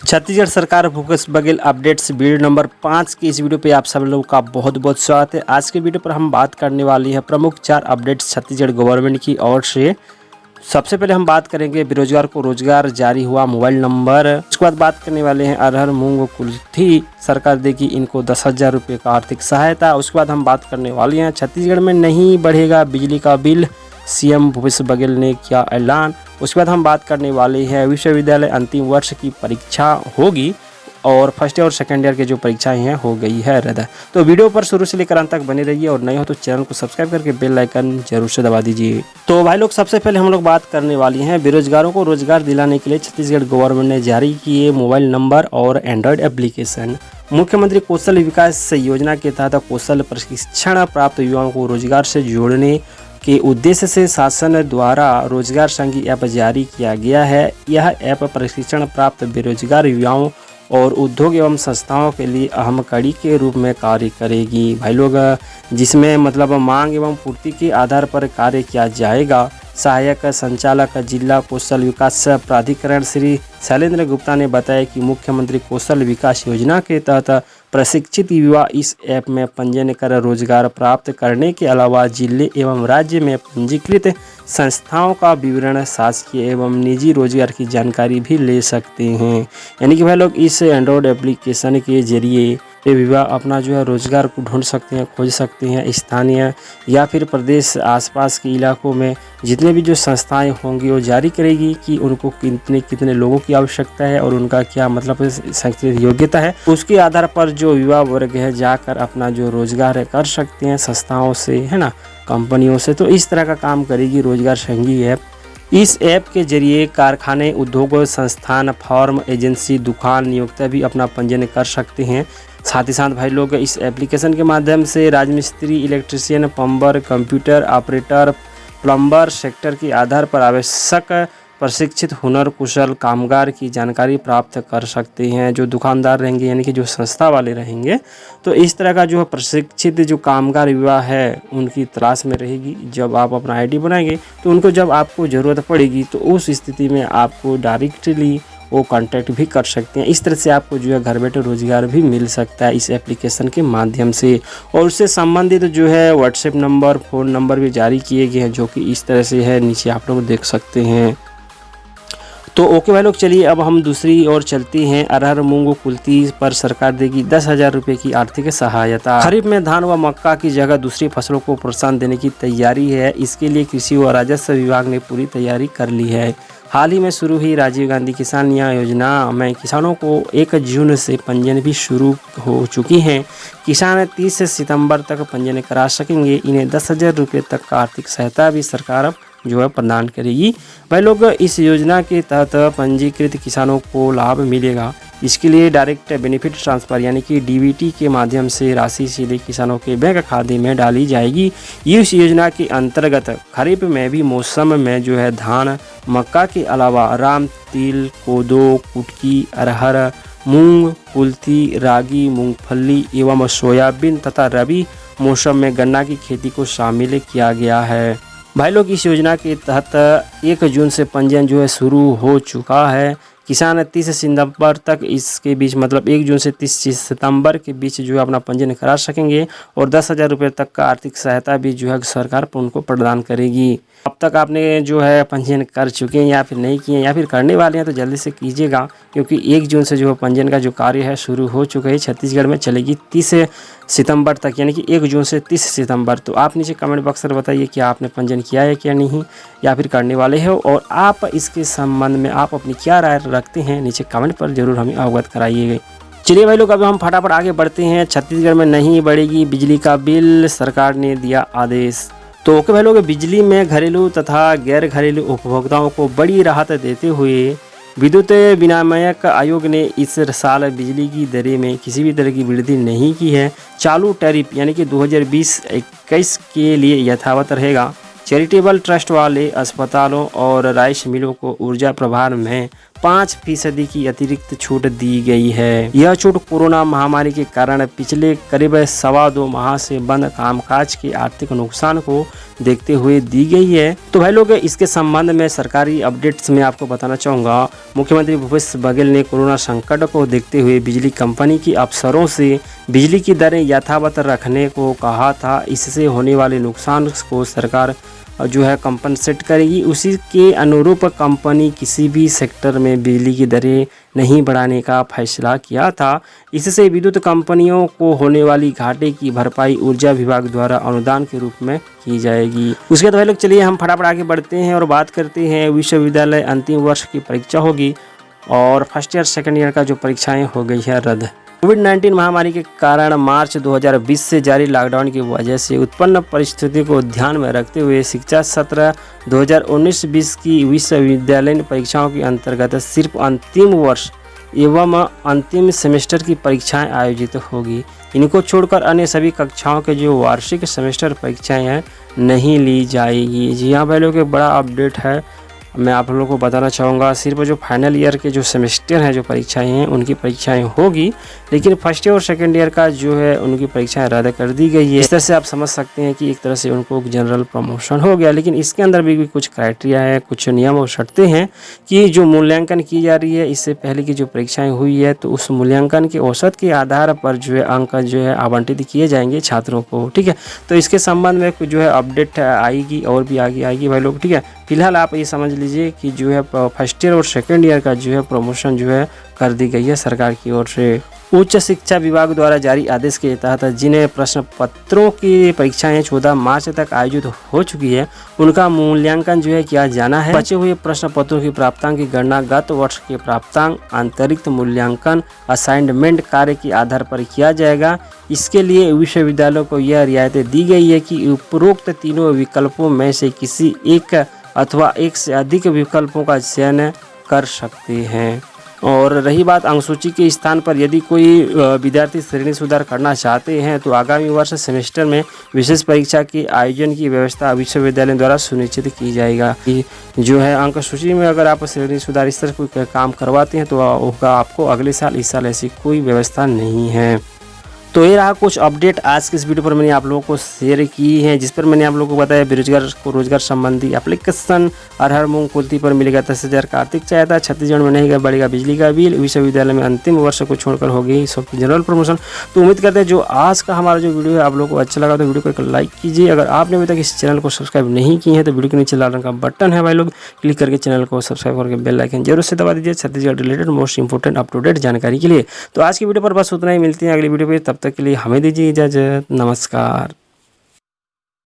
छत्तीसगढ़ सरकार Bhupesh Baghel updates video number 5 की इस वीडियो पे आप सब लोगों का बहुत बहुत स्वागत है। आज के वीडियो पर हम बात करने वाली है प्रमुख 4 अपडेट्स छत्तीसगढ़ गवर्नमेंट की ओर से। सबसे पहले हम बात करेंगे बेरोजगार को रोजगार जारी हुआ मोबाइल नंबर। उसके बाद बात करने वाले हैं अरहर मूंग व कुल्थी सरकार देगी इनको 10,000 रुपये का आर्थिक सहायता। उसके बाद हम बात करने वाले हैं छत्तीसगढ़ में नहीं बढ़ेगा बिजली का बिल, सीएम भूपेश बघेल ने किया ऐलान। उसके बाद हम बात करने वाले हैं विश्वविद्यालय अंतिम वर्ष की परीक्षा होगी और फर्स्ट ईयर और सेकेंड ईयर की जो परीक्षाएं हैं हो गई है रद्द। तो वीडियो पर शुरू से लेकर अंत तक बने रहिए और नए हो तो चैनल को सब्सक्राइब करके बेल आइकन जरूर से दबा दीजिए। तो भाई लोग सबसे पहले हम लोग बात करने वाली हैं बेरोजगारों को रोजगार दिलाने के लिए छत्तीसगढ़ गवर्नमेंट ने जारी किए मोबाइल नंबर और एंड्रॉयड एप्लीकेशन। मुख्यमंत्री कौशल विकास योजना के तहत कौशल प्रशिक्षण प्राप्त युवाओं को रोजगार से जोड़ने के उद्देश्य से शासन द्वारा रोजगार संघी ऐप जारी किया गया है। यह ऐप प्रशिक्षण प्राप्त बेरोजगार युवाओं और उद्योग एवं संस्थाओं के लिए अहम कड़ी के रूप में कार्य करेगी। भाई लोग जिसमें मतलब मांग एवं पूर्ति के आधार पर कार्य किया जाएगा। सहायक संचालक जिला कौशल विकास प्राधिकरण श्री शैलेंद्र गुप्ता ने बताया कि मुख्यमंत्री कौशल विकास योजना के तहत प्रशिक्षित युवा इस ऐप में पंजीयन कर रोजगार प्राप्त करने के अलावा जिले एवं राज्य में पंजीकृत संस्थाओं का विवरण, शासकीय एवं निजी रोजगार की जानकारी भी ले सकते हैं। यानी कि भाई लोग इस एंड्रॉयड एप्लीकेशन के जरिए युवा अपना जो है रोजगार को ढूंढ सकते हैं, खोज सकते हैं। स्थानीय या फिर प्रदेश आसपास के इलाकों में जितने भी जो संस्थाएं होंगी वो जारी करेगी कि उनको कितने लोगों की आवश्यकता है और उनका क्या मतलब शैक्षणिक योग्यता है। उसके आधार पर जो युवा वर्ग है जाकर अपना जो रोजगार है कर सकते हैं संस्थाओं से, है ना, कंपनियों से। तो इस तरह का काम करेगी रोजगार संघी ऐप। इस ऐप के जरिए कारखाने, उद्योग संस्थान, फार्म, एजेंसी, दुकान, नियोक्ता भी अपना पंजीयन कर सकते हैं। साथ ही साथ भाई लोग इस एप्लीकेशन के माध्यम से राजमिस्त्री, electrician, plumber, computer operator, plumber sector के आधार पर आवश्यक प्रशिक्षित हुनर कुशल कामगार की जानकारी प्राप्त कर सकते हैं। जो दुकानदार रहेंगे यानी कि जो संस्था वाले रहेंगे तो इस तरह का जो प्रशिक्षित जो कामगार युवा है उनकी तलाश में रहेगी। जब आप अपना आईडी बनाएंगे तो उनको जब आपको ज़रूरत पड़ेगी तो उस स्थिति में आपको डायरेक्टली वो कांटेक्ट भी कर सकते हैं। इस तरह से आपको जो है घर बैठे रोजगार भी मिल सकता है इस एप्लीकेशन के माध्यम से। और उससे संबंधित जो है व्हाट्सएप नंबर, फ़ोन नंबर भी जारी किए गए हैं जो कि इस तरह से है, नीचे आप लोग देख सकते हैं। तो ओके भाई लोग, चलिए अब हम दूसरी ओर चलते हैं। अरहर मूंग कुल्थी पर सरकार देगी 10,000 रुपये की आर्थिक सहायता। खरीफ में धान व मक्का की जगह दूसरी फसलों को प्रोत्साहन देने की तैयारी है। इसके लिए कृषि व राजस्व विभाग ने पूरी तैयारी कर ली है। हाल ही में शुरू हुई राजीव गांधी किसान न्याय योजना में किसानों को 1 जून से पंजीयन भी शुरू हो चुकी हैं। किसान 30 सितंबर तक पंजीयन करा सकेंगे। इन्हें 10,000 रुपये तक का आर्थिक सहायता भी सरकार जो है प्रदान करेगी। भाई लोग इस योजना के तहत पंजीकृत किसानों को लाभ मिलेगा। इसके लिए डायरेक्ट बेनिफिट ट्रांसफर यानी कि डीबीटी के माध्यम से राशि सीधे किसानों के बैंक खाते में डाली जाएगी। इस योजना के अंतर्गत खरीफ में भी मौसम में जो है धान, मक्का के अलावा राम, तिल, कोदो, कुटकी, अरहर, मूंग, कुल्थी, रागी, मूंगफली एवं सोयाबीन तथा रबी मौसम में गन्ना की खेती को शामिल किया गया है। भाई लोग इस योजना के तहत 1 जून से पंजीयन जो है शुरू हो चुका है। किसान 30 सितंबर तक इसके बीच मतलब 1 जून से 30 सितंबर के बीच जो है अपना पंजीयन करा सकेंगे और 10,000 रुपये तक का आर्थिक सहायता भी जो है सरकार उनको प्रदान करेगी। अब तक आपने जो है पंजीयन कर चुके हैं या फिर नहीं किए या फिर करने वाले हैं तो जल्दी से कीजिएगा, क्योंकि 1 जून से जो है पंजीयन का जो कार्य है शुरू हो चुका है। छत्तीसगढ़ में चलेगी 30 सितंबर तक, यानी कि 1 जून से 30 सितंबर। तो आप नीचे कमेंट बॉक्स में बताइए कि आपने पंजीयन किया है क्या नहीं या फिर करने वाले हो, और आप इसके संबंध में आप अपनी क्या राय रखते हैं नीचे कमेंट पर जरूर हमें अवगत कराइएगा। चलिए भाई लोग अब हम फटाफट आगे बढ़ते हैं। छत्तीसगढ़ में नहीं बढ़ेगी बिजली का बिल, सरकार ने दिया आदेश। तो ओके भाई लोग, बिजली में घरेलू तथा गैर घरेलू उपभोक्ताओं को बड़ी राहत देते हुए विद्युत विनियामक आयोग ने इस साल बिजली की दरें में किसी भी तरह की वृद्धि नहीं की है। चालू टैरिफ यानी कि 2020-21 के लिए यथावत रहेगा। चैरिटेबल ट्रस्ट वाले अस्पतालों और राइस मिलों को ऊर्जा प्रभार में 5% की अतिरिक्त छूट दी गई है। यह छूट कोरोना महामारी के कारण पिछले करीब 2.25 माह से बंद कामकाज के आर्थिक नुकसान को देखते हुए दी गई है। तो भाई लोग, इसके संबंध में सरकारी अपडेट्स में आपको बताना चाहूँगा, मुख्यमंत्री भूपेश बघेल ने कोरोना संकट को देखते हुए बिजली कंपनी के अफसरों से बिजली की दरें यथावत रखने को कहा था। इससे होने वाले नुकसान को सरकार जो है कंपनसेट करेगी। उसी के अनुरूप कंपनी किसी भी सेक्टर में बिजली की दरें नहीं बढ़ाने का फैसला किया था। इससे विद्युत कंपनियों को होने वाली घाटे की भरपाई ऊर्जा विभाग द्वारा अनुदान के रूप में की जाएगी। उसके बाद भाई लोग, चलिए हम फटाफट आगे बढ़ते हैं और बात करते हैं विश्वविद्यालय अंतिम वर्ष की परीक्षा होगी और फर्स्ट ईयर सेकेंड ईयर का जो परीक्षाएँ हो गई है रद्द। कोविड-19 महामारी के कारण मार्च 2020 से जारी लॉकडाउन की वजह से उत्पन्न परिस्थिति को ध्यान में रखते हुए शिक्षा सत्र 2019-20 की विश्वविद्यालयीन परीक्षाओं के अंतर्गत सिर्फ अंतिम वर्ष एवं अंतिम सेमेस्टर की परीक्षाएं आयोजित होगी। इनको छोड़कर अन्य सभी कक्षाओं के जो वार्षिक सेमेस्टर परीक्षाएं हैं नहीं ली जाएगी। जी हाँ भाई लोग, एक बड़ा अपडेट है, मैं आप लोगों को बताना चाहूँगा। सिर्फ जो फाइनल ईयर के जो सेमेस्टर हैं, जो परीक्षाएं हैं, उनकी परीक्षाएं होगी, लेकिन फर्स्ट ईयर और सेकंड ईयर का जो है उनकी परीक्षाएं रद्द कर दी गई है। इस तरह से आप समझ सकते हैं कि एक तरह से उनको जनरल प्रमोशन हो गया। लेकिन इसके अंदर भी कुछ क्राइटेरिया है, कुछ नियम और शर्तें हैं कि जो मूल्यांकन की जा रही है इससे पहले की जो परीक्षाएँ हुई है, तो उस मूल्यांकन के औसत के आधार पर जो है अंक जो है आवंटित किए जाएंगे छात्रों को। ठीक है, तो इसके संबंध में कुछ जो है अपडेट आएगी और भी आगे आएगी भाई लोग। ठीक है, फिलहाल आप ये समझ लीजिए कि जो है फर्स्ट ईयर और सेकेंड ईयर का जो है प्रमोशन जो है कर दी गई है सरकार की ओर से। उच्च शिक्षा विभाग द्वारा जारी आदेश के तहत जिन्हें प्रश्न पत्रों की परीक्षाएं 14 मार्च तक आयोजित हो चुकी है, उनका मूल्यांकन जो है किया जाना है। बचे हुए प्रश्न पत्रों की प्राप्तांक की गणना गत वर्ष के प्राप्तांक अतिरिक्त मूल्यांकन असाइनमेंट कार्य के आधार पर किया जाएगा। इसके लिए विश्वविद्यालयों को यह रियायतें दी गई है कि उपरोक्त तीनों विकल्पों में से किसी एक अथवा एक से अधिक विकल्पों का चयन कर सकते हैं। और रही बात अंकसूची के स्थान पर, यदि कोई विद्यार्थी श्रेणी सुधार करना चाहते हैं तो आगामी वर्ष सेमेस्टर में विशेष परीक्षा के आयोजन की व्यवस्था विश्वविद्यालय द्वारा सुनिश्चित की जाएगा। कि जो है अंकसूची में अगर आप श्रेणी सुधार इस तरह कोई काम करवाते हैं तो होगा आपको अगले साल। इस साल ऐसी कोई व्यवस्था नहीं है। तो ये रहा कुछ अपडेट आज के इस वीडियो पर मैंने आप लोगों को शेयर की है, जिस पर मैंने आप लोगों को बताया बेरोजगार को रोजगार संबंधी एप्लीकेशन, अरहर मूंग कुल्थी पर मिलेगा 10,000 का आर्थिक सहायता, छत्तीसगढ़ में नहीं बढ़ेगा बिजली का बिल, विश्वविद्यालय में अंतिम वर्ष को छोड़कर होगी सबकी जनरल प्रमोशन। तो उम्मीद करते हैं जो आज का हमारा जो वीडियो है आप लोगों को अच्छा लगा तो वीडियो को एक लाइक कीजिए। अगर आपने अभी तक इस चैनल को सब्सक्राइब नहीं किए हैं तो वीडियो के नीचे लाल रंग का बटन है भाई लोग, क्लिक करके चैनल को सब्सक्राइब करके बेल आइकन जरूर से दबा दीजिए Chhattisgarh related most important up to date जानकारी के लिए। तो आज की वीडियो पर बस उतना ही, मिलते हैं अगली वीडियो पर, तब तक के लिए हमें दीजिए इजाजत, नमस्कार।